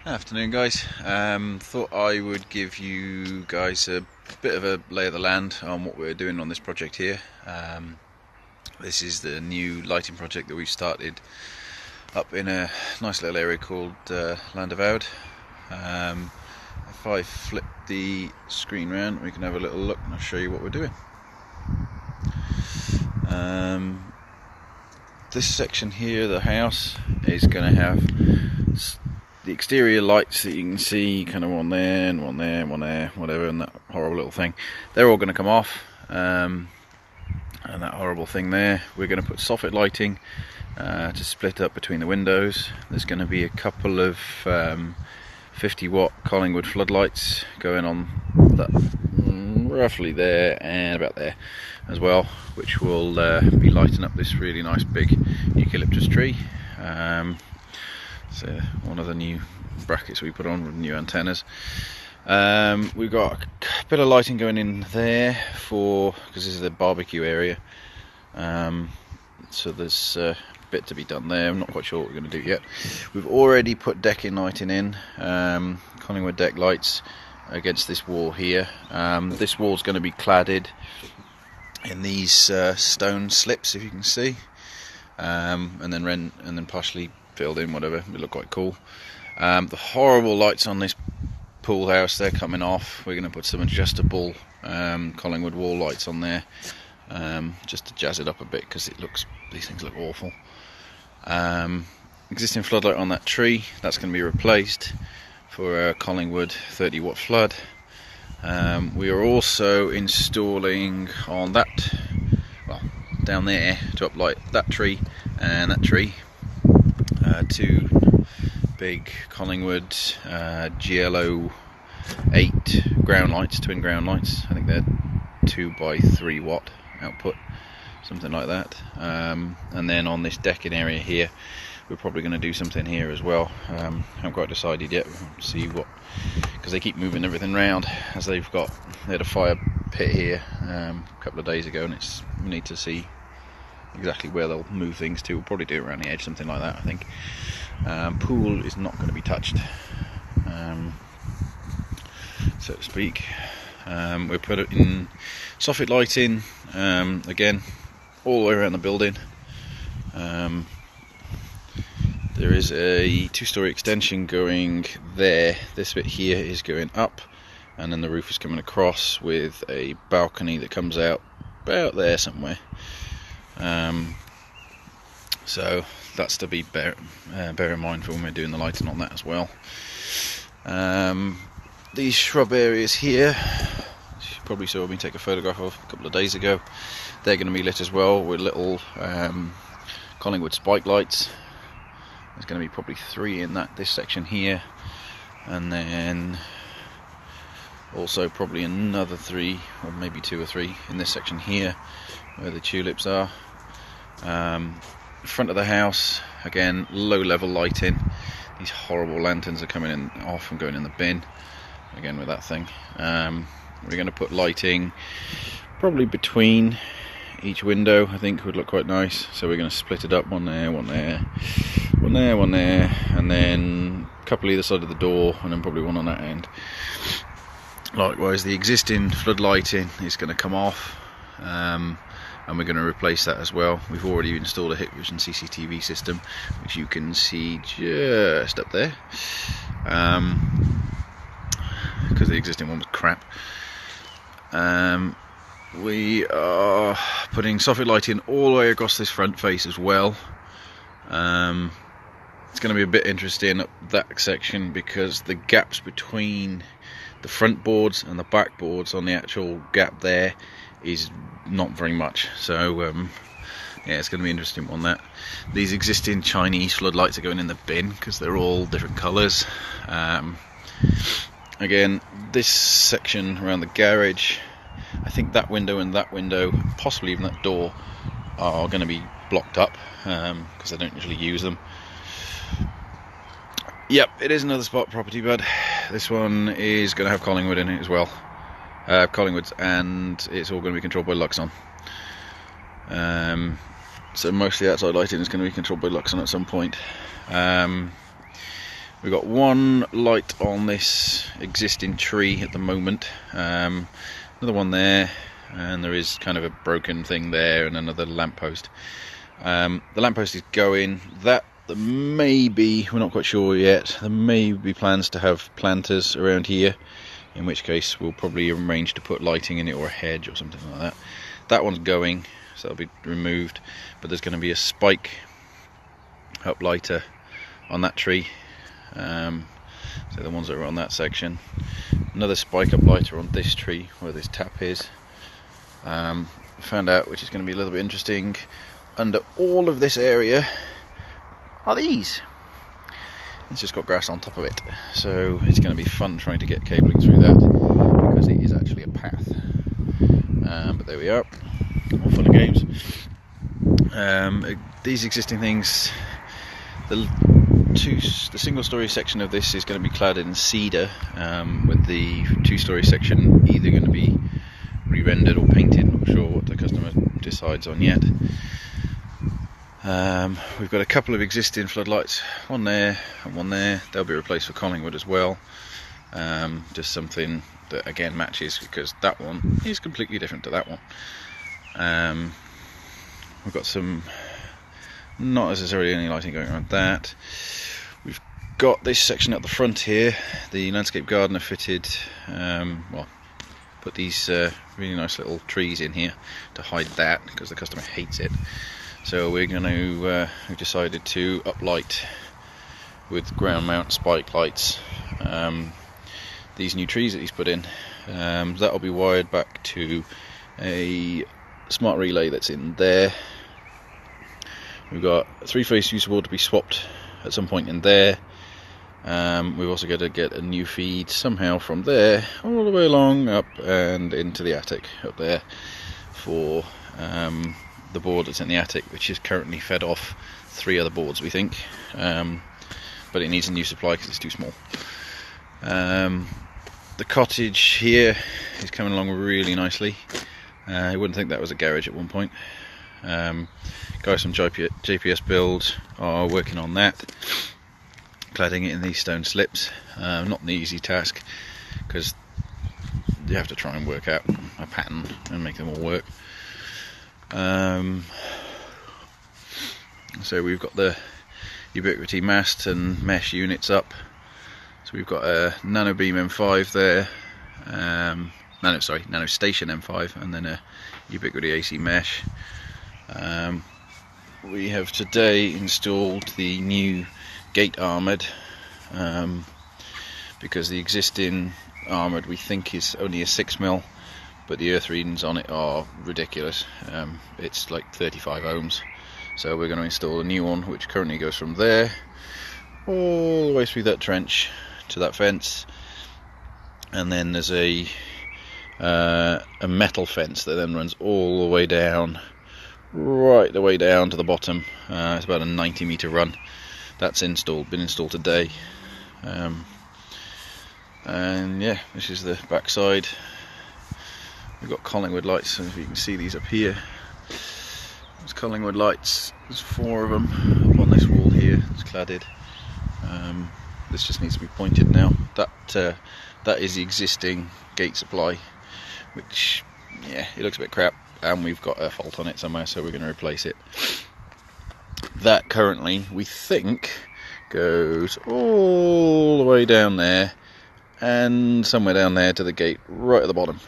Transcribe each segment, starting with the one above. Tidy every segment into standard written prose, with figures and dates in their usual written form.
Afternoon, guys. Thought I would give you guys a bit of a lay of the land on what we're doing on this project here. This is the new lighting project that we've started up in a nice little area called Land of Oud. If I flip the screen round, we can have a little look and I'll show you what we're doing. This section here, the house, is going to have the exterior lights that you can see, kind of one there and one there and one there, whatever, and that horrible little thing. They're all going to come off, and that horrible thing there. We're going to put soffit lighting to split up between the windows. There's going to be a couple of 50-watt Collingwood floodlights going on that, roughly there and about there as well, which will be lighting up this really nice big eucalyptus tree. So one of the new brackets we put on with new antennas. We've got a bit of lighting going in there because this is the barbecue area. So there's a bit to be done there. I'm not quite sure what we're going to do yet. We've already put decking lighting in, Collingwood deck lights against this wall here. This wall's going to be cladded in these stone slips, if you can see, and then partially filled in, whatever. It look quite cool. The horrible lights on this pool house, they're coming off. We're going to put some adjustable Collingwood wall lights on there, just to jazz it up a bit, because these things look awful. Existing floodlight on that tree, that's going to be replaced for a Collingwood 30-watt flood. We are also installing on that, well, down there, to uplight that tree and that tree, two big Collingwood GLO 8 ground lights, twin ground lights. I think they're 2 by 3 watt output, something like that. And then on this decking area here, we're probably going to do something here as well. Haven't quite decided yet. We'll see what, because they keep moving everything around, as they had a fire pit here a couple of days ago, and we need to see exactly where they'll move things to. We'll probably do it around the edge, something like that, I think. Pool is not going to be touched, so to speak. We'll put it in soffit lighting, again, all the way around the building. There is a 2-story extension going there. This bit here is going up, and then the roof is coming across with a balcony that comes out about there somewhere. So that's to be bear in mind for when we're doing the lighting on that as well. These shrub areas here, you probably saw me take a photograph of a couple of days ago. They're going to be lit as well with little Collingwood spike lights. There's going to be probably 3 in this section here, and then also probably another 3, or maybe 2 or 3 in this section here where the tulips are. Front of the house, again, low level lighting. These horrible lanterns are coming off and going in the bin again with that thing. We're going to put lighting probably between each window. I think would look quite nice, so we're going to split it up, one there, one there, one there, one there, and then a couple either side of the door, and then probably one on that end. Likewise, the existing flood lighting is going to come off, and we're going to replace that as well. We've already installed a Hikvision CCTV system, which you can see just up there, because the existing one was crap. We are putting soffit lighting all the way across this front face as well. It's going to be a bit interesting up that section, because the gaps between the front boards and the back boards on the actual gap there is not very much. So yeah, it's going to be interesting on that. These existing Chinese floodlights are going in the bin because they're all different colours. Again, this section around the garage, I think that window and that window, possibly even that door, are going to be blocked up because I don't usually use them. Yep, it is another spot property, but this one is going to have Collingwood in it as well. Collingwoods, and it's all going to be controlled by Luxon. So most of the outside lighting is going to be controlled by Luxon at some point. We've got one light on this existing tree at the moment, another one there, and there is kind of a broken thing there, and another lamppost. The lamppost is going. There may be, we're not quite sure yet, there may be plans to have planters around here, in which case we'll probably arrange to put lighting in it or a hedge or something like that. That one's going, so that'll be removed, but there's going to be a spike uplighter on that tree, so the ones that are on that section. Another spike uplighter on this tree where this tap is. Found out, which is going to be a little bit interesting, under all of this area are these. It's just got grass on top of it, so it's going to be fun trying to get cabling through that, because it is actually a path. But there we are, all fun and games. These existing things, the single-story section of this is going to be clad in cedar, with the two-story section either going to be re-rendered or painted. Not sure what the customer decides on yet. We've got a couple of existing floodlights, one there and one there. They'll be replaced for Collingwood as well. Just something that again matches, because that one is completely different to that one. We've got some, not necessarily any lighting going around that. We've got this section at the front here. The landscape gardener fitted, put these really nice little trees in here to hide that, because the customer hates it. So we're going to, we've decided to uplight with ground mount spike lights these new trees that he's put in. That'll be wired back to a smart relay that's in there. We've got a 3-phase fuse board to be swapped at some point in there. We've also got to get a new feed somehow from there all the way along up and into the attic up there for the board that's in the attic, which is currently fed off 3 other boards, we think, but it needs a new supply because it's too small. The cottage here is coming along really nicely. I wouldn't think that was a garage at one point. Guys from JPS Build are working on that, cladding it in these stone slips. Not an easy task, because you have to try and work out a pattern and make them all work. So we've got the Ubiquity mast and mesh units up. So we've got a Nanobeam M5 there, NanoStation M5, and then a Ubiquity AC mesh. We have today installed the new gate armoured, because the existing armoured we think is only a 6mm, but the earth readings on it are ridiculous. It's like 35 ohms, so we're going to install a new one, which currently goes from there all the way through that trench to that fence, and then there's a metal fence that then runs all the way down, right the way down to the bottom. It's about a 90-metre run. That's been installed today. And yeah, this is the back side. We've got Collingwood lights, so if you can see these up here, there's Collingwood lights. There's 4 of them up on this wall here. It's cladded. This just needs to be pointed now. That is the existing gate supply, which, yeah, it looks a bit crap, and we've got a fault on it somewhere, so we're going to replace it. That currently, we think, goes all the way down there, and somewhere down there to the gate right at the bottom.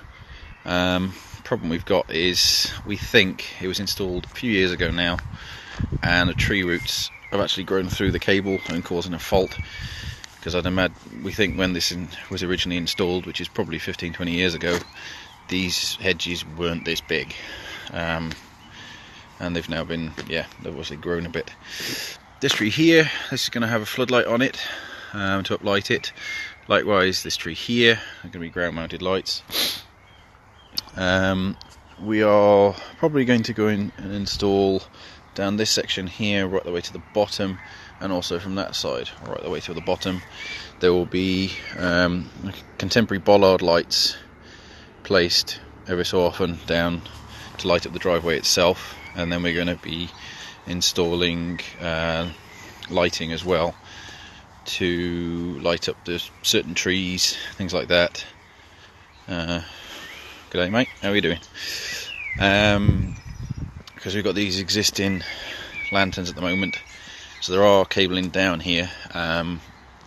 Problem we've got is, we think it was installed a few years ago now, and the tree roots have actually grown through the cable and causing a fault. Because I'd imagine, we think when this was originally installed, which is probably 15-20 years ago, these hedges weren't this big, and they've now been, they've obviously grown a bit. This tree here, this is going to have a floodlight on it to uplight it. Likewise, this tree here are going to be ground mounted lights. We are probably going to go in and install down this section here right the way to the bottom, and also from that side right the way to the bottom there will be contemporary bollard lights placed every so often down to light up the driveway itself, and then we're going to be installing lighting as well to light up the certain trees, things like that. G'day mate, how are you doing? Because we've got these existing lanterns at the moment, so there are cabling down here.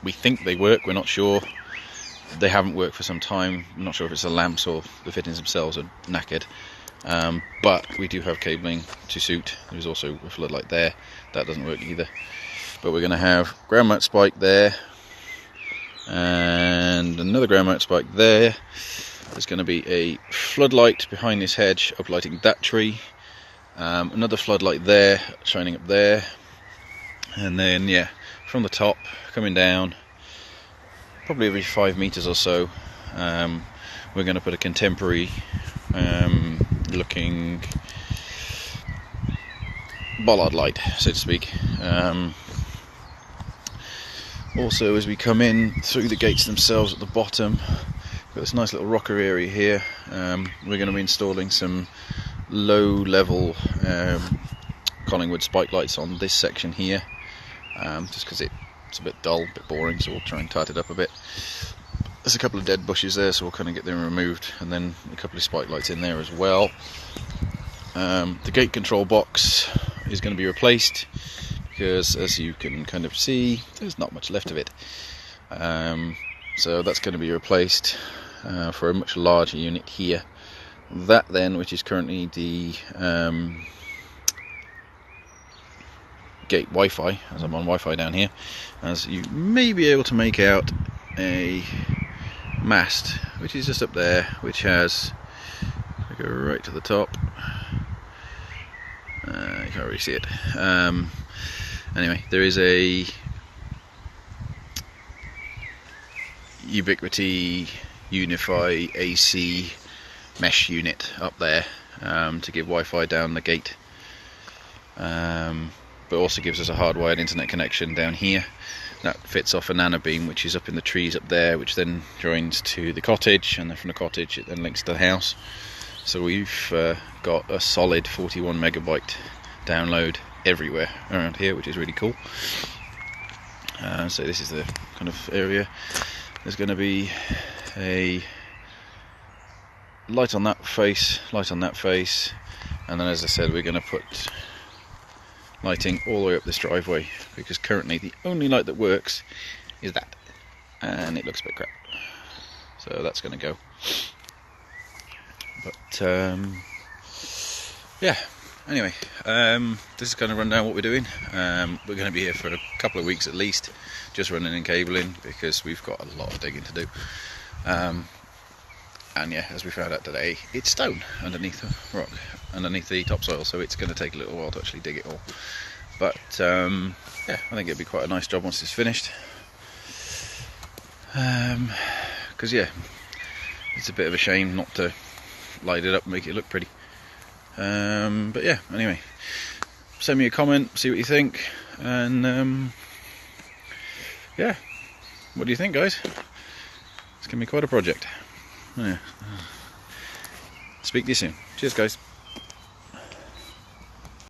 We think they work, we're not sure. They haven't worked for some time. I'm not sure if it's the lamps or the fittings themselves are knackered. But we do have cabling to suit. There's also a floodlight there, that doesn't work either. But we're going to have ground mount spike there, and another ground mount spike there. There's going to be a floodlight behind this hedge uplighting that tree, another floodlight there shining up there, and then yeah, from the top coming down probably every 5 meters or so, we're going to put a contemporary looking bollard light, so to speak. Also, as we come in through the gates themselves at the bottom, we've got this nice little rocker area here. We're going to be installing some low-level Collingwood spike lights on this section here, just because it's a bit dull, a bit boring, so we'll try and tighten it up a bit. There's a couple of dead bushes there, so we'll kind of get them removed, and then a couple of spike lights in there as well. The gate control box is going to be replaced, because as you can kind of see, there's not much left of it. So that's going to be replaced for a much larger unit here. That then, which is currently the gate Wi-Fi, as I'm on Wi-Fi down here, as you may be able to make out a mast, which is just up there, which has, if I go right to the top, you can't really see it. Anyway, there is a Ubiquiti Unify AC mesh unit up there to give Wi-Fi down the gate, but also gives us a hardwired internet connection down here. That fits off a nanobeam which is up in the trees up there, which then joins to the cottage, and then from the cottage it then links to the house. So we've got a solid 41 megabyte download everywhere around here, which is really cool. So this is the kind of area. There's going to be a light on that face, light on that face, and then, as I said, we're going to put lighting all the way up this driveway, because currently the only light that works is that, and it looks a bit crap, so that's going to go. But yeah, anyway, this is kind of run down what we're doing. We're going to be here for a couple of weeks at least, just running and cabling, because we've got a lot of digging to do. And yeah, as we found out today, it's stone underneath the rock, underneath the topsoil, so it's going to take a little while to actually dig it all. But yeah, I think it'll be quite a nice job once it's finished. Because yeah, it's a bit of a shame not to light it up and make it look pretty. But yeah, anyway, send me a comment, see what you think, and yeah, what do you think, guys? It's going to be quite a project. Yeah. Speak to you soon. Cheers, guys.